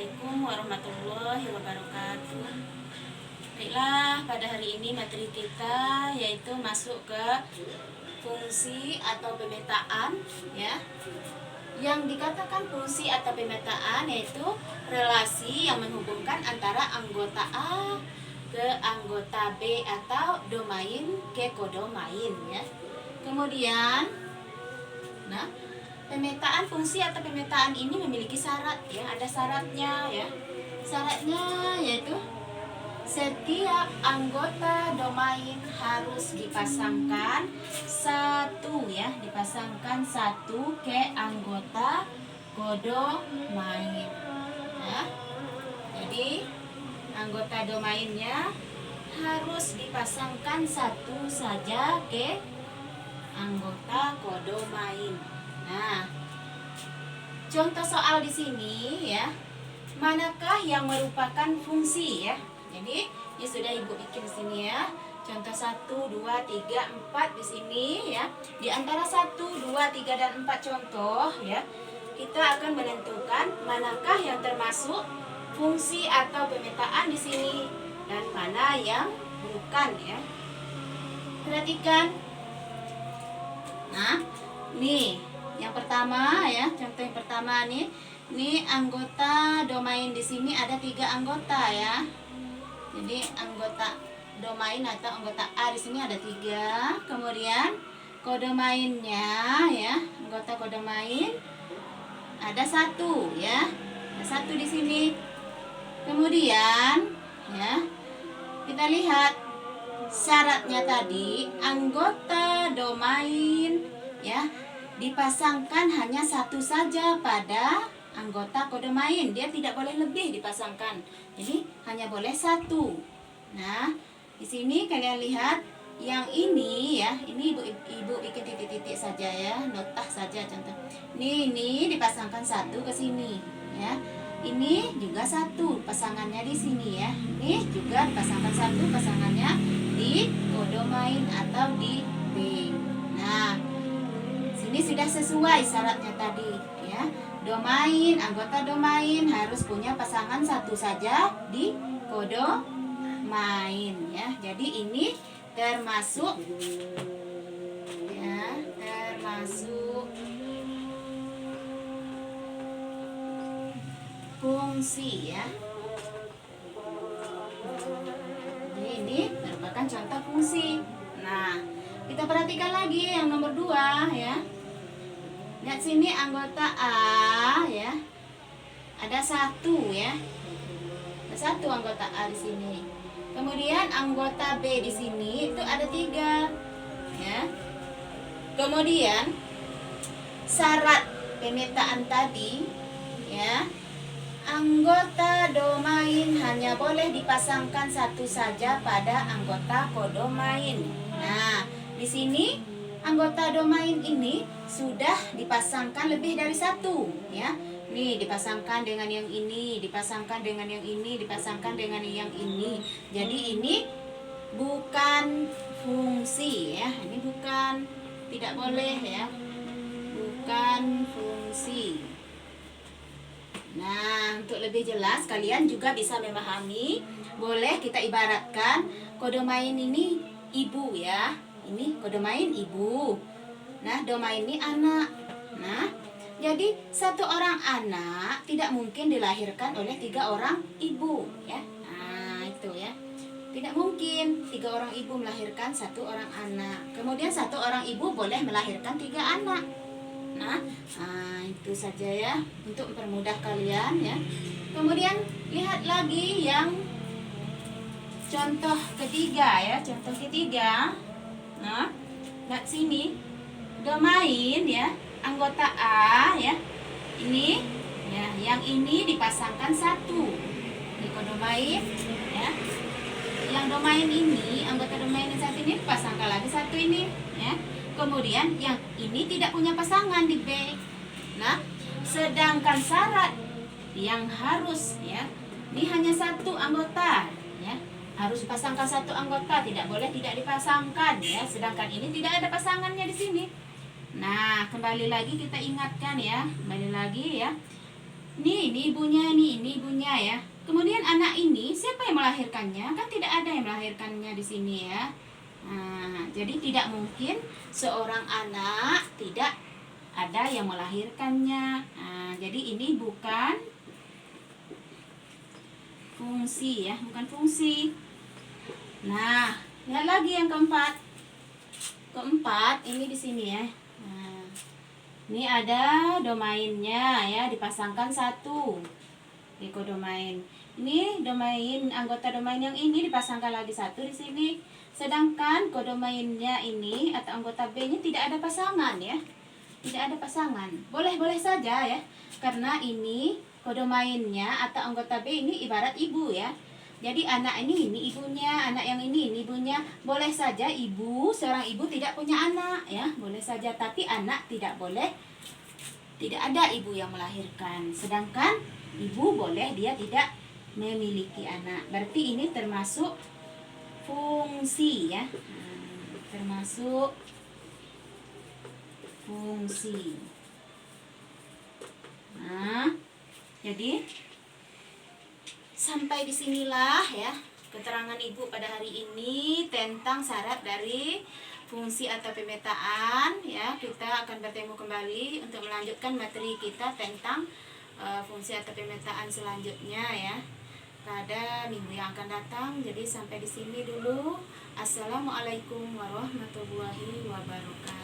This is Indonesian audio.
Assalamualaikum warahmatullahi wabarakatuh. Baiklah, pada hari ini materi kita yaitu masuk ke fungsi atau pemetaan ya. Yang dikatakan fungsi atau pemetaan yaitu relasi yang menghubungkan antara anggota A ke anggota B atau domain ke kodomain ya. Kemudian pemetaan fungsi atau pemetaan ini memiliki syarat ya, ada syaratnya ya. Syaratnya yaitu setiap anggota domain harus dipasangkan satu ya, dipasangkan satu ke anggota kodomain. Ya. Jadi anggota domainnya harus dipasangkan satu saja ke anggota kodomain. Nah, contoh soal di sini ya, manakah yang merupakan fungsi ya? Jadi, ya sudah Ibu bikin sini ya. Contoh 1, 2, 3, 4 di sini ya. Di antara 1, 2, 3 dan 4 contoh ya, kita akan menentukan manakah yang termasuk fungsi atau pemetaan di sini dan mana yang bukan ya. Perhatikan. Nah, nih yang pertama ya, contoh yang pertama nih anggota domain di sini ada 3 anggota ya. Jadi anggota domain atau anggota A di sini ada 3. Kemudian kodomainnya ya, anggota kodomain ada 1 ya, ada 1 di sini. Kemudian ya, kita lihat syaratnya tadi anggota domain ya dipasangkan hanya 1 saja pada anggota kodomain. Dia tidak boleh lebih dipasangkan. Jadi hanya boleh 1. Nah, di sini kalian lihat yang ini ya, ini ibu bikin titik-titik saja ya, notah saja contoh. Ini dipasangkan 1 ke sini ya. Ini juga 1 pasangannya di sini ya. Ini juga dipasangkan 1 pasangannya di kodomain atau di B. Nah, ini sudah sesuai syaratnya tadi ya. Domain, anggota domain harus punya pasangan 1 saja di kodomain ya. Jadi ini termasuk ya, termasuk fungsi ya. Jadi ini merupakan contoh fungsi. Nah, kita perhatikan lagi yang nomor 2 ya. Lihat sini anggota A ya. Ada 1 ya. Ada 1 anggota A di sini. Kemudian anggota B di sini itu ada 3 ya. Kemudian syarat pemetaan tadi ya, anggota domain hanya boleh dipasangkan 1 saja pada anggota kodomain. Nah, di sini anggota domain ini sudah dipasangkan lebih dari 1 ya. Nih dipasangkan dengan yang ini, dipasangkan dengan yang ini, dipasangkan dengan yang ini. Jadi ini bukan fungsi ya. Ini bukan, tidak boleh ya. Bukan fungsi. Nah, untuk lebih jelas kalian juga bisa memahami, boleh kita ibaratkan kodomain ini ibu ya. Ini kodomain ibu. Nah, domain ini anak. Nah, jadi 1 orang anak tidak mungkin dilahirkan oleh 3 orang ibu ya. Nah, itu ya. Tidak mungkin 3 orang ibu melahirkan 1 orang anak. Kemudian 1 orang ibu boleh melahirkan 3 anak. Nah, itu saja ya untuk mempermudah kalian ya. Kemudian lihat lagi yang contoh ketiga ya, contoh ketiga. Nah, lihat sini domain ya, anggota A ya. Ini ya, yang ini dipasangkan 1 di kodomain ya. Yang domain ini, anggota domain yang 1 ini dipasangkan lagi 1 ini ya. Kemudian yang ini tidak punya pasangan di B. Nah, sedangkan syarat yang harus ya, ini hanya 1 anggota ya. Harus dipasangkan 1 anggota, tidak boleh tidak dipasangkan ya. Sedangkan ini tidak ada pasangannya di sini. Nah, kembali lagi kita ingatkan ya, kembali lagi ya. Ini ibunya, ini ibunya ya. Kemudian anak ini siapa yang melahirkannya? Kan tidak ada yang melahirkannya di sini ya. Nah, jadi tidak mungkin seorang anak tidak ada yang melahirkannya. Nah, jadi ini bukan fungsi ya, bukan fungsi. Nah, lihat lagi yang keempat. Keempat ini di sini ya. Nah, ini ada domainnya ya, dipasangkan satu di kodomain. Ini domain, anggota domain yang ini dipasangkan lagi satu di sini. Sedangkan kodomainnya ini atau anggota B-nya tidak ada pasangan ya. Tidak ada pasangan. Boleh-boleh saja ya. Karena ini kodomainnya atau anggota B ini ibarat ibu ya. Jadi anak ini ibunya, anak yang ini ibunya. Boleh saja seorang ibu tidak punya anak ya, boleh saja, tapi anak tidak boleh, tidak ada ibu yang melahirkan. Sedangkan ibu boleh dia tidak memiliki anak. Berarti ini termasuk fungsi ya. Termasuk fungsi. Nah, jadi sampai disinilah ya keterangan ibu pada hari ini tentang syarat dari fungsi atau pemetaan ya. Kita akan bertemu kembali untuk melanjutkan materi kita tentang fungsi atau pemetaan selanjutnya ya pada minggu yang akan datang. Jadi sampai di sini dulu. Assalamualaikum warahmatullahi wabarakatuh.